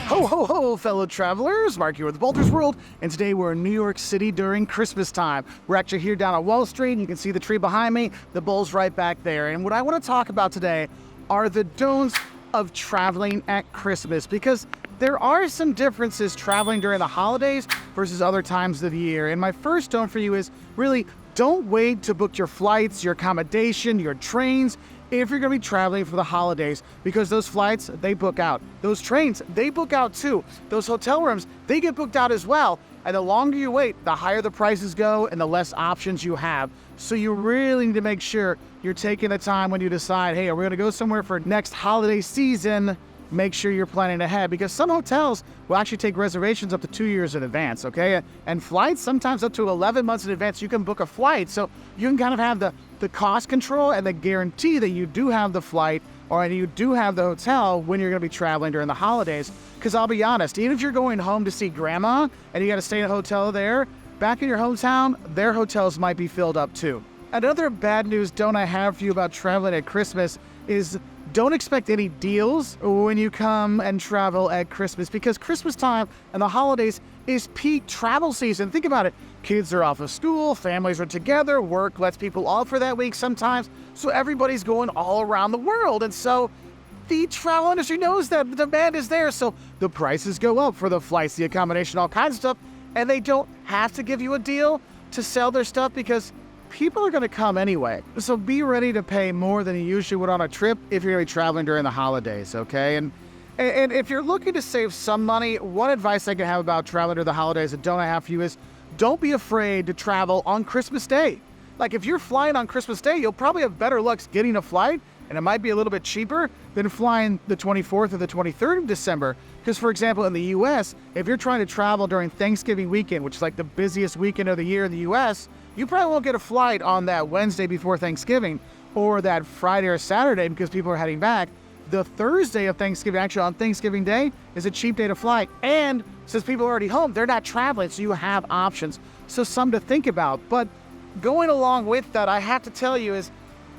Ho, ho, ho, fellow travelers. Mark here with Wolters World, and today we're in New York City during Christmas time. We're actually here down on Wall Street, and you can see the tree behind me. The bull's right back there. And what I want to talk about today are the don'ts of traveling at Christmas, because there are some differences traveling during the holidays versus other times of the year. And my first don't for you is really don't wait to book your flights, your accommodation, your trains, if you're going to be traveling for the holidays, because those flights, they book out. Those trains, they book out too. Those hotel rooms, they get booked out as well. And the longer you wait, the higher the prices go and the less options you have. So you really need to make sure you're taking the time when you decide, hey, are we going to go somewhere for next holiday season? Make sure you're planning ahead, because some hotels will actually take reservations up to 2 years in advance, okay? And flights, sometimes up to 11 months in advance, you can book a flight. So you can kind of have the cost control and the guarantee that you do have the flight or you do have the hotel when you're gonna be traveling during the holidays. Because I'll be honest, even if you're going home to see grandma and you gotta stay in a hotel there, back in your hometown, their hotels might be filled up too. Another bad news don't I have for you about traveling at Christmas is don't expect any deals when you come and travel at Christmas, because Christmas time and the holidays is peak travel season. Think about it. Kids are off of school, families are together, work lets people off for that week sometimes, so everybody's going all around the world. And so the travel industry knows that the demand is there, so the prices go up for the flights, the accommodation, all kinds of stuff, and they don't have to give you a deal to sell their stuff because people are going to come anyway. So be ready to pay more than you usually would on a trip if you're going to be traveling during the holidays, okay? And if you're looking to save some money, one advice I can have about traveling during the holidays that don't I have for you is don't be afraid to travel on Christmas Day. Like if you're flying on Christmas Day, you'll probably have better luck getting a flight, and it might be a little bit cheaper than flying the 24th or the 23rd of December. Because for example, in the US, if you're trying to travel during Thanksgiving weekend, which is like the busiest weekend of the year in the US, you probably won't get a flight on that Wednesday before Thanksgiving or that Friday or Saturday because people are heading back. The Thursday of Thanksgiving, actually on Thanksgiving Day, is a cheap day to fly. And since people are already home, they're not traveling, so you have options. So some to think about. But going along with that, I have to tell you is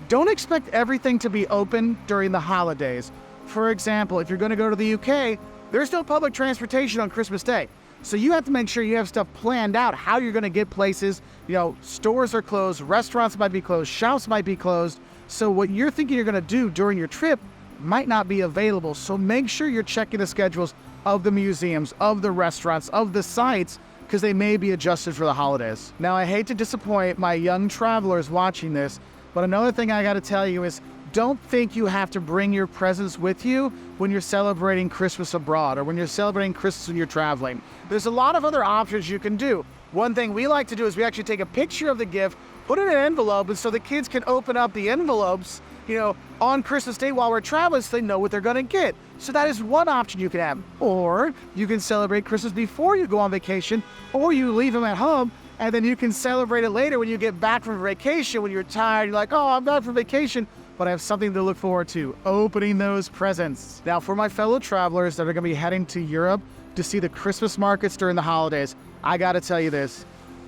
don't expect everything to be open during the holidays. For example, if you're going to go to the UK, there's no public transportation on Christmas Day. So you have to make sure you have stuff planned out, how you're going to get places. You know, stores are closed, restaurants might be closed, shops might be closed. So what you're thinking you're going to do during your trip might not be available. So make sure you're checking the schedules of the museums, of the restaurants, of the sites, because they may be adjusted for the holidays. Now, I hate to disappoint my young travelers watching this, but another thing I got to tell you is don't think you have to bring your presents with you when you're celebrating Christmas abroad or when you're celebrating Christmas when you're traveling. There's a lot of other options you can do. One thing we like to do is we actually take a picture of the gift, put it in an envelope, and so the kids can open up the envelopes, you know, on Christmas Day while we're traveling so they know what they're gonna get. So that is one option you can have. Or you can celebrate Christmas before you go on vacation, or you leave them at home and then you can celebrate it later when you get back from vacation, when you're tired, you're like, oh, I'm back from vacation, but I have something to look forward to, opening those presents. Now, for my fellow travelers that are gonna be heading to Europe to see the Christmas markets during the holidays, I gotta tell you this,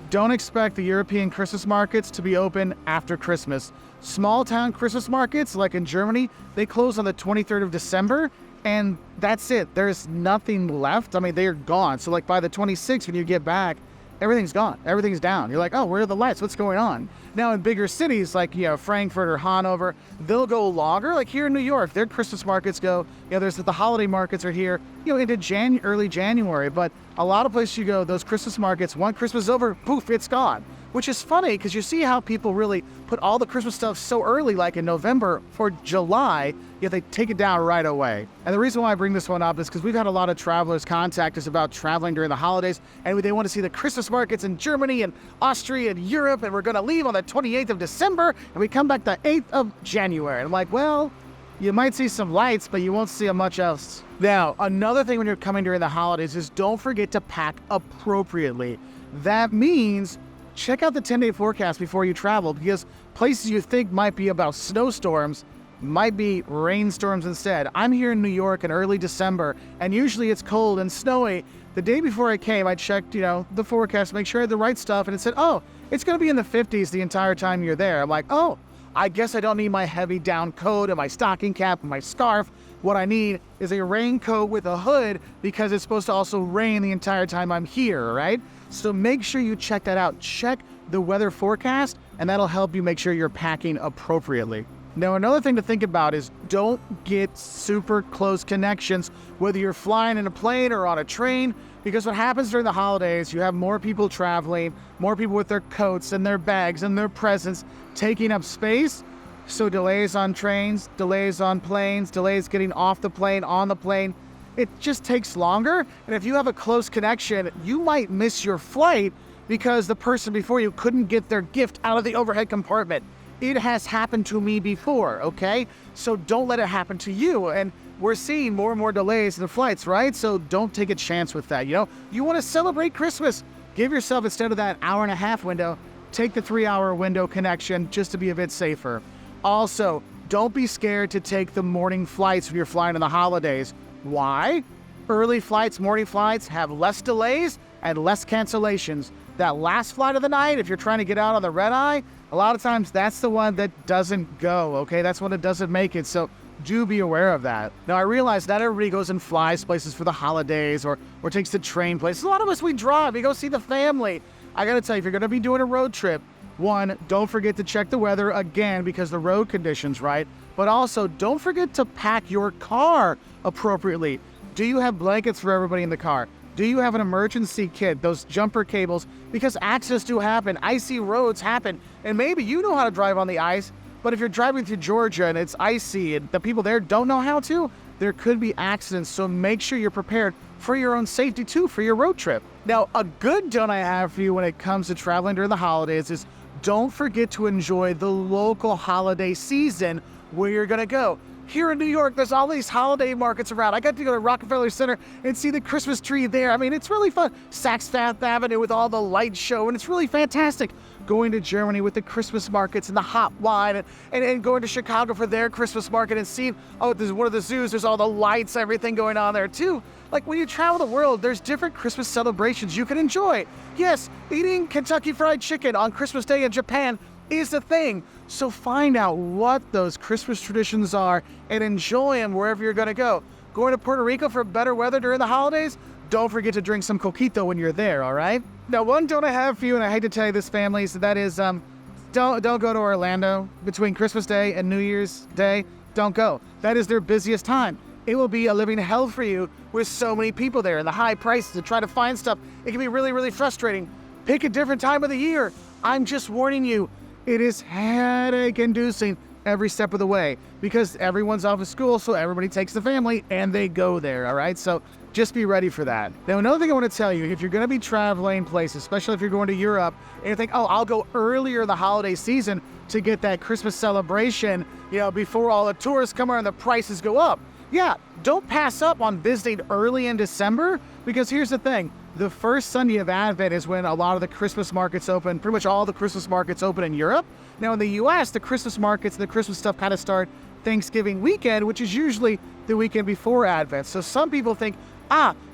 don't expect the European Christmas markets to be open after Christmas. Small town Christmas markets, like in Germany, they close on the 23rd of December, and that's it. There's nothing left. I mean, they're gone. So like by the 26th, when you get back, everything's gone, everything's down. You're like, oh, where are the lights? What's going on? Now in bigger cities like, you know, Frankfurt or Hanover, they'll go longer. Like here in New York, their Christmas markets go, you know, there's the holiday markets are here, you know, into early January. But a lot of places you go, those Christmas markets, once Christmas is over, poof, it's gone. Which is funny because you see how people really put all the Christmas stuff so early, like in November for July, yet they take it down right away. And the reason why I bring this one up is because we've had a lot of travelers contact us about traveling during the holidays, and they want to see the Christmas markets in Germany and Austria and Europe, and we're going to leave on the 28th of December, and we come back the 8th of January. And I'm like, well, you might see some lights, but you won't see much else. Now, another thing when you're coming during the holidays is don't forget to pack appropriately. That means check out the 10-day forecast before you travel, because places you think might be about snowstorms might be rainstorms instead. I'm here in New York in early December, and usually it's cold and snowy. The day before I came, I checked, you know, the forecast to make sure I had the right stuff, and it said, oh, it's going to be in the 50s the entire time you're there. I'm like, oh, I guess I don't need my heavy down coat and my stocking cap and my scarf. What I need is a raincoat with a hood because it's supposed to also rain the entire time I'm here, right? So make sure you check that out. Check the weather forecast, and that'll help you make sure you're packing appropriately. Now, another thing to think about is don't get super close connections, whether you're flying in a plane or on a train, because what happens during the holidays, you have more people traveling, more people with their coats and their bags and their presents taking up space. So delays on trains, delays on planes, delays getting off the plane, on the plane. It just takes longer. And if you have a close connection, you might miss your flight because the person before you couldn't get their gift out of the overhead compartment. It has happened to me before, okay? So don't let it happen to you. And we're seeing more and more delays in the flights, right? So don't take a chance with that, you know? You want to celebrate Christmas. Give yourself, instead of that hour-and-a-half window, take the 3-hour window connection just to be a bit safer. Also, don't be scared to take the morning flights when you're flying on the holidays. Why? Early flights, morning flights have less delays and less cancellations. That last flight of the night, if you're trying to get out on the red eye, a lot of times that's the one that doesn't go, okay? That's one that doesn't make it, so do be aware of that. Now, I realize not everybody goes and flies places for the holidays or takes the train places. A lot of us, we drive, we go see the family. I gotta tell you, if you're gonna be doing a road trip, one, don't forget to check the weather again because the road conditions, right? But also, don't forget to pack your car appropriately. Do you have blankets for everybody in the car? Do you have an emergency kit, those jumper cables? Because accidents do happen, icy roads happen, and maybe you know how to drive on the ice, but if you're driving through Georgia and it's icy and the people there don't know how to, there could be accidents, so make sure you're prepared for your own safety too, for your road trip. Now, a good don't I have for you when it comes to traveling during the holidays is don't forget to enjoy the local holiday season where you're gonna go. Here in New York, there's all these holiday markets around. I got to go to Rockefeller Center and see the Christmas tree there. I mean, it's really fun. Saks Fifth Avenue with all the light show, and it's really fantastic. Going to Germany with the Christmas markets and the hot wine, and going to Chicago for their Christmas market and seeing, oh, there's one of the zoos, there's all the lights, everything going on there too. Like when you travel the world, there's different Christmas celebrations you can enjoy. Yes, eating Kentucky Fried Chicken on Christmas Day in Japan is the thing. So find out what those Christmas traditions are and enjoy them wherever you're gonna go. Going to Puerto Rico for better weather during the holidays? Don't forget to drink some coquito when you're there, all right? Now, one don't I have for you, and I hate to tell you this, family, so that is, don't go to Orlando between Christmas Day and New Year's Day. Don't go. That is their busiest time. It will be a living hell for you with so many people there and the high prices to try to find stuff. It can be really, really frustrating. Pick a different time of the year. I'm just warning you. It is headache-inducing every step of the way because everyone's off of school, so everybody takes the family and they go there, all right? So just be ready for that. Now, another thing I want to tell you, if you're going to be traveling places, especially if you're going to Europe, and you think, oh, I'll go earlier in the holiday season to get that Christmas celebration, you know, before all the tourists come around and the prices go up. Yeah, don't pass up on visiting early in December because here's the thing. The first Sunday of Advent is when a lot of the Christmas markets open, pretty much all the Christmas markets open in Europe. Now in the US, the Christmas markets and the Christmas stuff kind of start Thanksgiving weekend, which is usually the weekend before Advent. So some people think,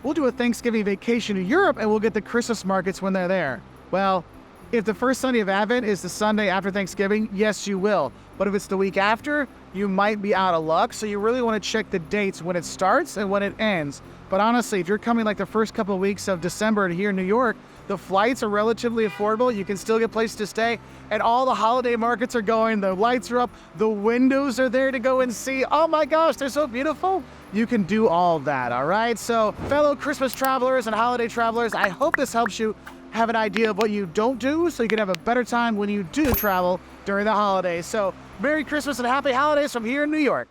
we'll do a Thanksgiving vacation to Europe and we'll get the Christmas markets when they're there. Well, if the first Sunday of Advent is the Sunday after Thanksgiving, yes, you will. But if it's the week after, you might be out of luck. So you really want to check the dates when it starts and when it ends. But honestly, if you're coming like the first couple of weeks of December to here in New York, the flights are relatively affordable. You can still get places to stay. And all the holiday markets are going. The lights are up. The windows are there to go and see. Oh my gosh, they're so beautiful. You can do all of that, all right? So fellow Christmas travelers and holiday travelers, I hope this helps you have an idea of what you don't do so you can have a better time when you do travel during the holidays. So Merry Christmas and Happy Holidays from here in New York.